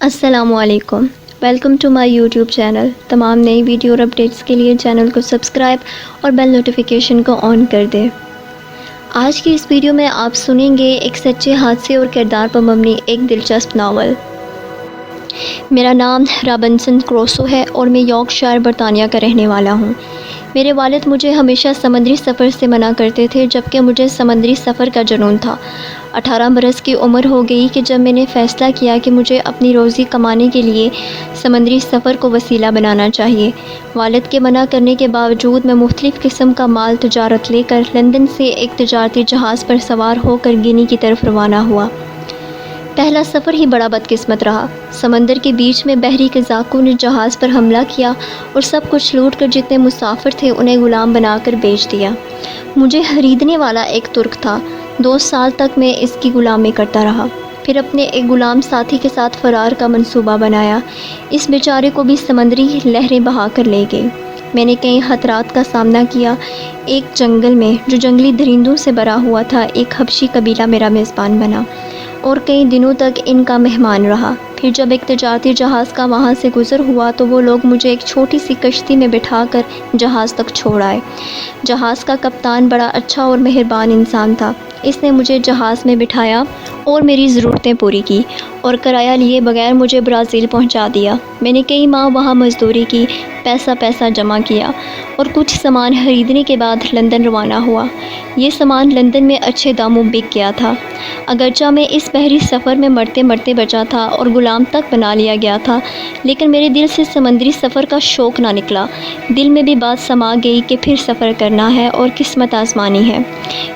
السلام علیکم، welcome to my YouTube channel. تمام نئی ویڈیو اور اپڈیٹس کے لیے چینل کو سبسکرائب اور بیل نوٹیفیکیشن کو آن کر دیں۔ آج کی اس ویڈیو میں آپ سنیں گے ایک سچے حادثے اور کردار پر مبنی ایک دلچسپ ناول۔ میرا نام رابنسن کروسو ہے اور میں یارکشائر برطانیہ کا رہنے والا ہوں۔ میرے والد مجھے ہمیشہ سمندری سفر سے منع کرتے تھے، جبکہ مجھے سمندری سفر کا جنون تھا۔ 18 برس کی عمر ہو گئی کہ جب میں نے فیصلہ کیا کہ مجھے اپنی روزی کمانے کے لیے سمندری سفر کو وسیلہ بنانا چاہیے۔ والد کے منع کرنے کے باوجود میں مختلف قسم کا مال تجارت لے کر لندن سے ایک تجارتی جہاز پر سوار ہو کر گینی کی طرف روانہ ہوا۔ پہلا سفر ہی بڑا بدقسمت رہا۔ سمندر کے بیچ میں بحری قزاقوں نے جہاز پر حملہ کیا اور سب کچھ لوٹ کر جتنے مسافر تھے انہیں غلام بنا کر بیچ دیا۔ مجھے خریدنے والا ایک ترک تھا۔ 2 سال تک میں اس کی غلامی کرتا رہا، پھر اپنے ایک غلام ساتھی کے ساتھ فرار کا منصوبہ بنایا۔ اس بیچارے کو بھی سمندری لہریں بہا کر لے گئی۔ میں نے کئی خطرات کا سامنا کیا۔ ایک جنگل میں جو جنگلی درندوں سے بھرا ہوا تھا، ایک حبشی قبیلہ میرا میزبان بنا اور کئی دنوں تک ان کا مہمان رہا۔ پھر جب ایک تجارتی جہاز کا وہاں سے گزر ہوا تو وہ لوگ مجھے ایک چھوٹی سی کشتی میں بٹھا کر جہاز تک چھوڑ آئے۔ جہاز کا کپتان بڑا اچھا اور مہربان انسان تھا۔ اس نے مجھے جہاز میں بٹھایا اور میری ضرورتیں پوری کی اور کرایہ لیے بغیر مجھے برازیل پہنچا دیا۔ میں نے کئی ماہ وہاں مزدوری کی، پیسہ جمع کیا اور کچھ سامان خریدنے کے بعد لندن روانہ ہوا۔ یہ سامان لندن میں اچھے داموں بک گیا تھا۔ اگرچہ میں اس بحری سفر میں مرتے مرتے بچا تھا اور غلام تک بنا لیا گیا تھا، لیکن میرے دل سے سمندری سفر کا شوق نہ نکلا۔ دل میں بھی بات سما گئی کہ پھر سفر کرنا ہے اور قسمت آزمانی ہے۔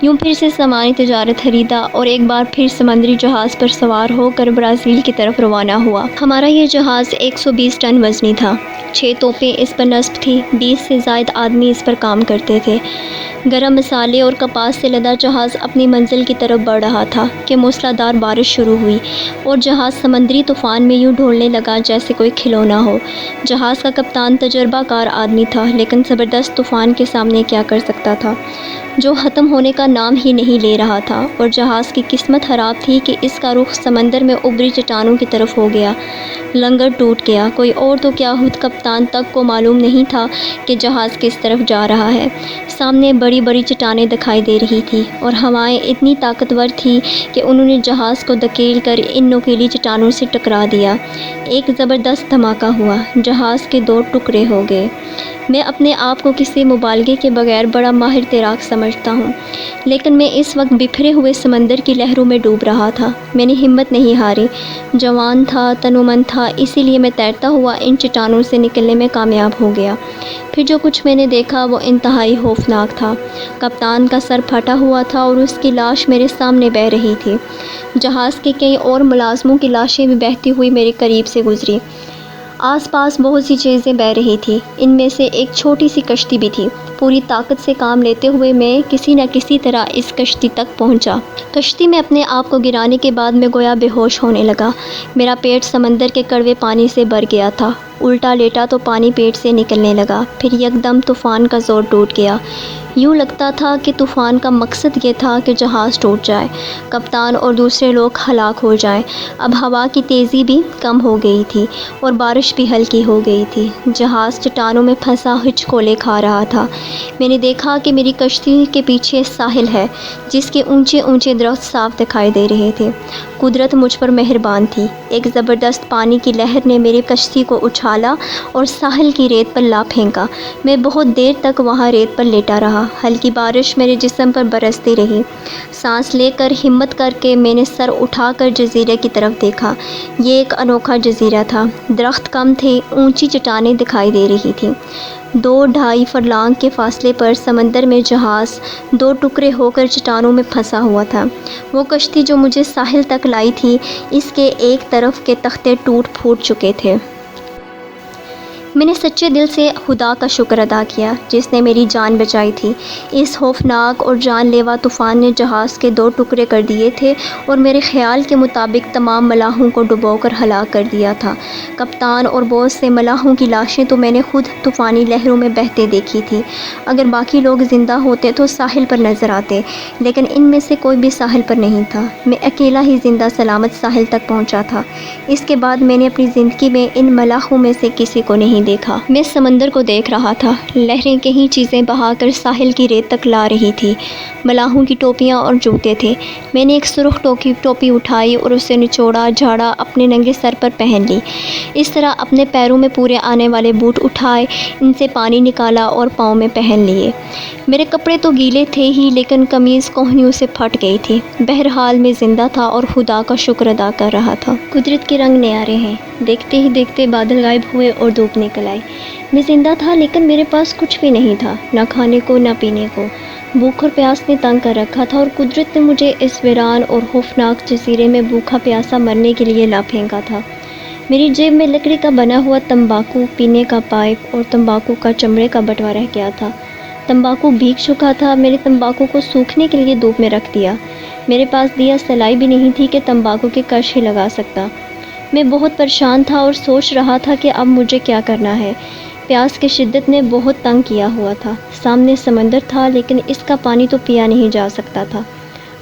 یوں پھر سے سامانی تجارت خریدا اور ایک بار پھر سمندری جہاز پر سوار ہو کر برازیل کی طرف روانہ ہوا۔ ہمارا یہ جہاز 120 ٹن وزنی تھا۔ 6 توپیں اس پر نصب تھیں۔ 20 سے زائد آدمی اس پر کام کرتے تھے۔ گرم مسالے اور کپاس سے لدا جہاز اپنی منزل کی طرف بڑھ رہا تھا کہ موسلادھار بارش شروع ہوئی اور جہاز سمندری طوفان میں یوں ڈھولنے لگا جیسے کوئی کھلونا ہو۔ جہاز کا کپتان تجربہ کار آدمی تھا، لیکن زبردست طوفان کے سامنے کیا کر سکتا تھا، جو ختم ہونے کا نام ہی نہیں لے رہا تھا، اور جہاز کی قسمت خراب تھی کہ اس کا رخ سمندر میں ابھری چٹانوں کی طرف ہو گیا۔ لنگر ٹوٹ گیا۔ کوئی اور تو کیا، خود کپتان تک کو معلوم نہیں تھا کہ جہاز کس طرف جا رہا ہے۔ سامنے بڑی بڑی چٹانیں دکھائی دے رہی تھی اور ہوائیں اتنی طاقتور تھی کہ انہوں نے جہاز کو دھکیل کر ان نوکیلی چٹانوں سے ٹکرا دیا۔ ایک زبردست دھماکہ ہوا، جہاز کے 2 ٹکڑے ہو گئے۔ میں اپنے آپ کو کسی مبالغے کے بغیر بڑا ماہر تیراک سمجھتا ہوں، لیکن میں اس وقت بکھرے ہوئے سمندر کی لہروں میں ڈوب رہا تھا۔ میں نے ہمت نہیں ہاری۔ جوان تھا، تنومند تھا، اسی لیے میں تیرتا ہوا ان چٹانوں سے نکلنے میں کامیاب ہو گیا۔ پھر جو کچھ میں نے دیکھا وہ انتہائی خوفناک تھا۔ کپتان کا سر پھٹا ہوا تھا اور اس کی لاش میرے سامنے بہہ رہی تھی۔ جہاز کے کئی اور ملازموں کی لاشیں بھی بہتی ہوئی میرے قریب سے گزری۔ آس پاس بہت سی چیزیں بہہ رہی تھیں، ان میں سے ایک چھوٹی سی کشتی بھی تھی۔ پوری طاقت سے کام لیتے ہوئے میں کسی نہ کسی طرح اس کشتی تک پہنچا۔ کشتی میں اپنے آپ کو گرانے کے بعد میں گویا بے ہوش ہونے لگا۔ میرا پیٹ سمندر کے کڑوے پانی سے بھر گیا تھا۔ الٹا لیٹا تو پانی پیٹ سے نکلنے لگا۔ پھر یکدم طوفان کا زور ٹوٹ گیا۔ یوں لگتا تھا کہ طوفان کا مقصد یہ تھا کہ جہاز ٹوٹ جائے، کپتان اور دوسرے لوگ ہلاک ہو جائیں۔ اب ہوا کی تیزی بھی کم ہو گئی تھی اور بارش بھی ہلکی ہو گئی تھی۔ جہاز چٹانوں میں پھنسا ہچکولے کھا رہا تھا۔ میں نے دیکھا کہ میری کشتی کے پیچھے ساحل ہے، جس کے اونچے اونچے درخت صاف دکھائی دے رہے تھے۔ قدرت مجھ پر مہربان تھی۔ ایک زبردست پانی کی لہر نے میری کشتی کو اچھالا اور ساحل کی ریت پر لا پھینکا۔ میں بہت دیر تک وہاں ریت پر لیٹا رہا۔ ہلکی بارش میرے جسم پر برستی رہی۔ سانس لے کر ہمت کر کے میں نے سر اٹھا کر جزیرے کی طرف دیکھا۔ یہ ایک انوکھا جزیرہ تھا۔ درخت کم تھے، اونچی چٹانیں دکھائی دے رہی تھیں۔ 2-2.5 فرلانگ کے فاصلے پر سمندر میں جہاز 2 ٹکڑے ہو کر چٹانوں میں پھنسا ہوا تھا۔ وہ کشتی جو مجھے ساحل تک لائی تھی، اس کے ایک طرف کے تختے ٹوٹ پھوٹ چکے تھے۔ میں نے سچے دل سے خدا کا شکر ادا کیا جس نے میری جان بچائی تھی۔ اس خوفناک اور جان لیوا طوفان نے جہاز کے 2 ٹکڑے کر دیے تھے اور میرے خیال کے مطابق تمام ملاحوں کو ڈبو کر ہلاک کر دیا تھا۔ کپتان اور بہت سے ملاحوں کی لاشیں تو میں نے خود طوفانی لہروں میں بہتے دیکھی تھی۔ اگر باقی لوگ زندہ ہوتے تو ساحل پر نظر آتے، لیکن ان میں سے کوئی بھی ساحل پر نہیں تھا۔ میں اکیلا ہی زندہ سلامت ساحل تک پہنچا تھا۔ اس کے بعد میں نے اپنی زندگی میں ان ملاحوں میں سے کسی کو نہیں دیکھا۔ میں سمندر کو دیکھ رہا تھا۔ لہریں کہیں چیزیں بہا کر ساحل کی ریت تک لا رہی تھی۔ ملاحوں کی ٹوپیاں اور جوتے تھے۔ میں نے ایک سرخ ٹوپی اٹھائی اور اسے نچوڑا جھاڑا اپنے ننگے سر پر پہن لی۔ اس طرح اپنے پیروں میں پورے آنے والے بوٹ اٹھائے، ان سے پانی نکالا اور پاؤں میں پہن لیے۔ میرے کپڑے تو گیلے تھے ہی، لیکن قمیض کوہنیوں سے پھٹ گئی تھی۔ بہرحال میں زندہ تھا اور خدا کا شکر ادا کر رہا تھا۔ قدرت کے رنگ نیارے ہیں۔ دیکھتے ہی دیکھتے بادل غائب ہوئے اور دھوپ نکل آئی۔ میں زندہ تھا لیکن میرے پاس کچھ بھی نہیں تھا، نہ کھانے کو نہ پینے کو۔ بھوک اور پیاس نے تنگ کر رکھا تھا اور قدرت نے مجھے اس ویران اور خوفناک جزیرے میں بھوکا پیاسا مرنے کے لیے لا پھینکا تھا۔ میری جیب میں لکڑی کا بنا ہوا تمباکو، پینے کا پائپ اور تمباکو کا چمڑے کا بٹوا رہ گیا تھا۔ تمباکو بھیگ چکا تھا۔ میں نے تمباکو کو سوکھنے کے لیے دھوپ میں رکھ دیا۔ میرے پاس دیا سلائی بھی نہیں تھی کہ تمباکو کے کش ہی لگا سکتا۔ میں بہت پریشان تھا اور سوچ رہا تھا کہ اب مجھے کیا کرنا ہے۔ پیاس کی شدت نے بہت تنگ کیا ہوا تھا۔ سامنے سمندر تھا لیکن اس کا پانی تو پیا نہیں جا سکتا تھا۔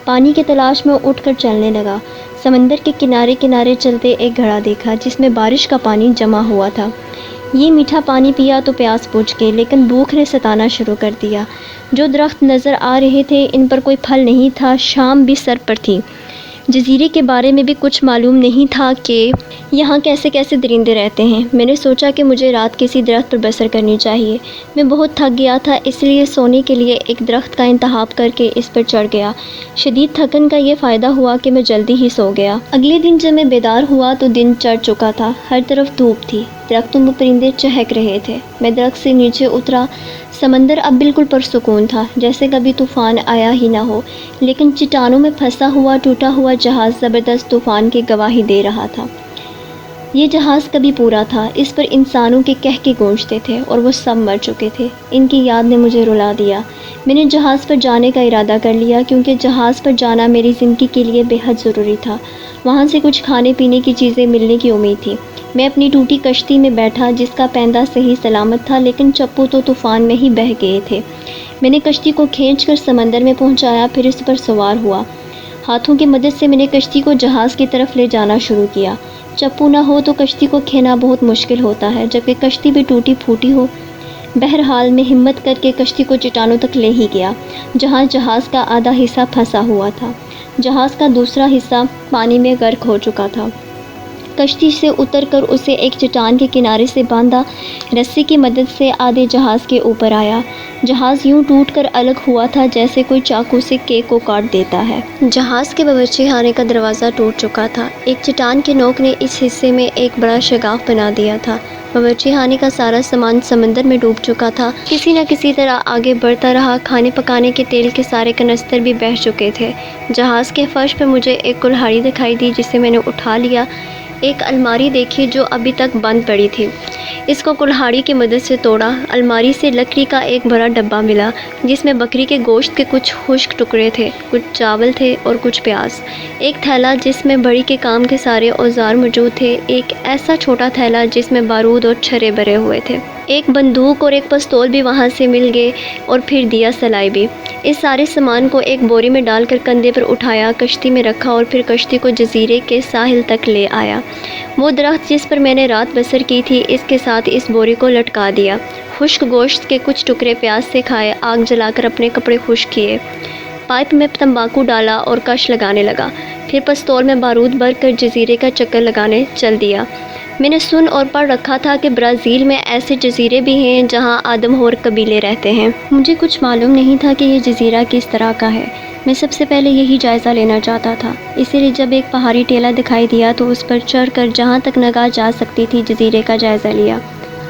پانی کی تلاش میں اٹھ کر چلنے لگا۔ سمندر کے کنارے کنارے چلتے ایک گھڑا دیکھا جس میں بارش کا پانی جمع ہوا تھا۔ یہ میٹھا پانی پیا تو پیاس بجھ گئی، لیکن بھوک نے ستانا شروع کر دیا۔ جو درخت نظر آ رہے تھے ان پر کوئی پھل نہیں تھا۔ شام بھی سر پر تھی۔ جزیرے کے بارے میں بھی کچھ معلوم نہیں تھا کہ یہاں کیسے کیسے درندے رہتے ہیں۔ میں نے سوچا کہ مجھے رات کسی درخت پر بسر کرنی چاہیے۔ میں بہت تھک گیا تھا، اس لیے سونے کے لیے ایک درخت کا انتخاب کر کے اس پر چڑھ گیا۔ شدید تھکن کا یہ فائدہ ہوا کہ میں جلدی ہی سو گیا۔ اگلے دن جب میں بیدار ہوا تو دن چڑھ چکا تھا۔ ہر طرف دھوپ تھی۔ درختوں میں پرندے چہک رہے تھے۔ میں درخت سے نیچے اترا۔ سمندر اب بالکل پرسکون تھا، جیسے کبھی طوفان آیا ہی نہ ہو، لیکن چٹانوں میں پھنسا ہوا ٹوٹا ہوا جہاز زبردست طوفان کی گواہی دے رہا تھا۔ یہ جہاز کبھی پورا تھا۔ اس پر انسانوں کے کہکے گونجتے تھے اور وہ سب مر چکے تھے۔ ان کی یاد نے مجھے رلا دیا۔ میں نے جہاز پر جانے کا ارادہ کر لیا کیونکہ جہاز پر جانا میری زندگی کے لیے بے حد ضروری تھا۔ وہاں سے کچھ کھانے پینے کی چیزیں ملنے کی امید تھی۔ میں اپنی ٹوٹی کشتی میں بیٹھا جس کا پیندہ صحیح سلامت تھا، لیکن چپو تو طوفان میں ہی بہہ گئے تھے۔ میں نے کشتی کو کھینچ کر سمندر میں پہنچایا، پھر اس پر سوار ہوا۔ ہاتھوں کی مدد سے میں نے کشتی کو جہاز کی طرف لے جانا شروع کیا۔ چپو نہ ہو تو کشتی کو کھینا بہت مشکل ہوتا ہے، جبکہ کشتی بھی ٹوٹی پھوٹی ہو۔ بہرحال میں ہمت کر کے کشتی کو چٹانوں تک لے ہی گیا، جہاں جہاز کا آدھا حصہ پھنسا ہوا تھا۔ جہاز کا دوسرا حصہ پانی میں غرق ہو چکا تھا۔ کشتی سے اتر کر اسے ایک چٹان کے کنارے سے باندھا۔ رسی کی مدد سے آدھے جہاز کے اوپر آیا۔ جہاز یوں ٹوٹ کر الگ ہوا تھا جیسے کوئی چاقو سے کیک کو کاٹ دیتا ہے۔ جہاز کے باورچی خانے کا دروازہ ٹوٹ چکا تھا۔ ایک چٹان کے نوک نے اس حصے میں ایک بڑا شگاف بنا دیا تھا۔ باورچی خانے کا سارا سامان سمندر میں ڈوب چکا تھا۔ کسی نہ کسی طرح آگے بڑھتا رہا۔ کھانے پکانے کے تیل کے سارے کنستر بھی بہہ چکے تھے۔ جہاز کے فرش پر مجھے ایک کلہاڑی دکھائی دی جسے میں نے اٹھا لیا۔ ایک الماری دیکھی جو ابھی تک بند پڑی تھی۔ اس کو کلہاڑی کی مدد سے توڑا۔ الماری سے لکڑی کا ایک بڑا ڈبہ ملا جس میں بکری کے گوشت کے کچھ خشک ٹکڑے تھے، کچھ چاول تھے اور کچھ پیاز۔ ایک تھیلا جس میں بڑی کے کام کے سارے اوزار موجود تھے۔ ایک ایسا چھوٹا تھیلا جس میں بارود اور چھرے بھرے ہوئے تھے۔ ایک بندوق اور ایک پستول بھی وہاں سے مل گئے اور پھر دیا سلائی بھی۔ اس سارے سامان کو ایک بوری میں ڈال کر کندھے پر اٹھایا، کشتی میں رکھا اور پھر کشتی کو جزیرے کے ساحل تک لے آیا۔ وہ درخت جس پر میں نے رات بسر کی تھی، اس کے ساتھ اس بوری کو لٹکا دیا۔ خشک گوشت کے کچھ ٹکڑے پیاز سے کھائے، آگ جلا کر اپنے کپڑے خشک کیے۔ پائپ میں تمباکو ڈالا اور کش لگانے لگا۔ پھر پستول میں بارود بھر کر جزیرے کا چکر لگانے چل دیا۔ میں نے سن اور پڑھ رکھا تھا کہ برازیل میں ایسے جزیرے بھی ہیں جہاں آدم خور قبیلے رہتے ہیں۔ مجھے کچھ معلوم نہیں تھا کہ یہ جزیرہ کس طرح کا ہے۔ میں سب سے پہلے یہی جائزہ لینا چاہتا تھا، اسی لیے جب ایک پہاڑی ٹیلہ دکھائی دیا تو اس پر چڑھ کر جہاں تک نگاہ جا سکتی تھی جزیرے کا جائزہ لیا۔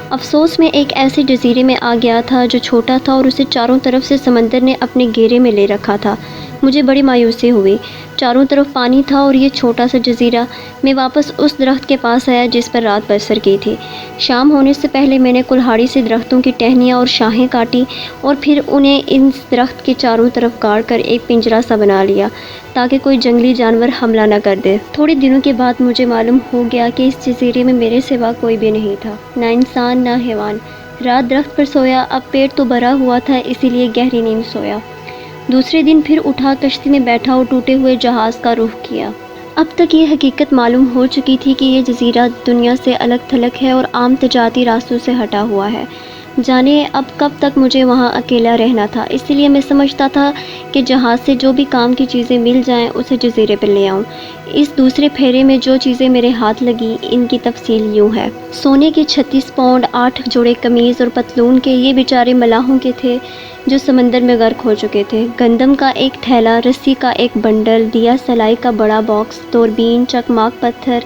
افسوس میں ایک ایسے جزیرے میں آ گیا تھا جو چھوٹا تھا اور اسے چاروں طرف سے سمندر نے اپنے گھیرے میں لے رکھا تھا۔ مجھے بڑی مایوسی ہوئی۔ چاروں طرف پانی تھا اور یہ چھوٹا سا جزیرہ۔ میں واپس اس درخت کے پاس آیا جس پر رات بسر کی تھی۔ شام ہونے سے پہلے میں نے کلہاڑی سے درختوں کی ٹہنیاں اور شاخیں کاٹی اور پھر انہیں اس درخت کے چاروں طرف گاڑ کر ایک پنجرہ سا بنا لیا تاکہ کوئی جنگلی جانور حملہ نہ کر دے۔ تھوڑے دنوں کے بعد مجھے معلوم ہو گیا کہ اس جزیرے میں میرے سوا کوئی بھی نہیں تھا، نہ انسان نہ حیوان۔ رات درخت پر سویا، اب پیٹ تو بھرا ہوا تھا، اسی لیے گہری نیند سویا۔ دوسرے دن پھر اٹھا، کشتی میں بیٹھا اور ٹوٹے ہوئے جہاز کا رخ کیا۔ اب تک یہ حقیقت معلوم ہو چکی تھی کہ یہ جزیرہ دنیا سے الگ تھلگ ہے اور عام تجارتی راستوں سے ہٹا ہوا ہے۔ جانے اب کب تک مجھے وہاں اکیلا رہنا تھا، اسی لیے میں سمجھتا تھا کہ جہاز سے جو بھی کام کی چیزیں مل جائیں اسے جزیرے پر لے آؤں۔ اس دوسرے پھیرے میں جو چیزیں میرے ہاتھ لگیں ان کی تفصیل یوں ہے۔ سونے کے 36 پاؤنڈ، 8 جوڑے قمیض اور پتلون کے، یہ بیچارے ملاحوں کے تھے جو سمندر میں غرق ہو چکے تھے۔ گندم کا ایک تھیلا، رسی کا ایک بنڈل، دیا سلائی کا بڑا باکس، دوربین، چکماک پتھر،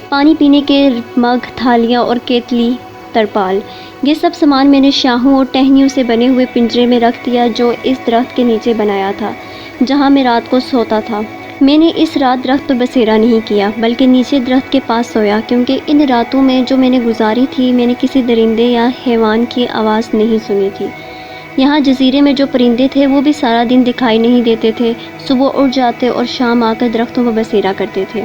پانی پینے کے مگ، تھالیاں اور کیتلی، ترپال۔ یہ سب سامان میں نے شاہوں اور ٹہنیوں سے بنے ہوئے پنجرے میں رکھ دیا جو اس درخت کے نیچے بنایا تھا جہاں میں رات کو سوتا تھا۔ میں نے اس رات درخت پر بسیرا نہیں کیا بلکہ نیچے درخت کے پاس سویا، کیونکہ ان راتوں میں جو میں نے گزاری تھی میں نے کسی درندے یا حیوان کی آواز نہیں سنی تھی۔ یہاں جزیرے میں جو پرندے تھے وہ بھی سارا دن دکھائی نہیں دیتے تھے، صبح اڑ جاتے اور شام آ کر درختوں پر بسیرا کرتے تھے۔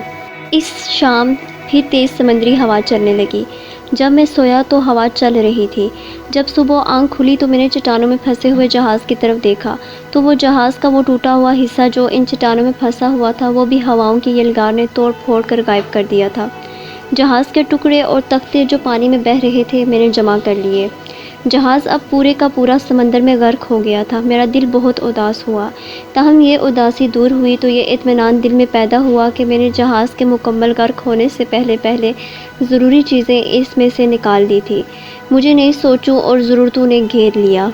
اس شام پھر تیز سمندری ہوا چلنے لگی۔ جب میں سویا تو ہوا چل رہی تھی۔ جب صبح آنکھ کھلی تو میں نے چٹانوں میں پھنسے ہوئے جہاز کی طرف دیکھا تو وہ جہاز کا وہ ٹوٹا ہوا حصہ جو ان چٹانوں میں پھنسا ہوا تھا وہ بھی ہواؤں کی یلغار نے توڑ پھوڑ کر غائب کر دیا تھا۔ جہاز کے ٹکڑے اور تختے جو پانی میں بہہ رہے تھے میں نے جمع کر لیے۔ جہاز اب پورے کا پورا سمندر میں غرق ہو گیا تھا۔ میرا دل بہت اداس ہوا، تاہم یہ اداسی دور ہوئی تو یہ اطمینان دل میں پیدا ہوا کہ میں نے جہاز کے مکمل غرق ہونے سے پہلے ضروری چیزیں اس میں سے نکال دی تھی۔ مجھے نئی سوچوں اور ضرورتوں نے گھیر لیا۔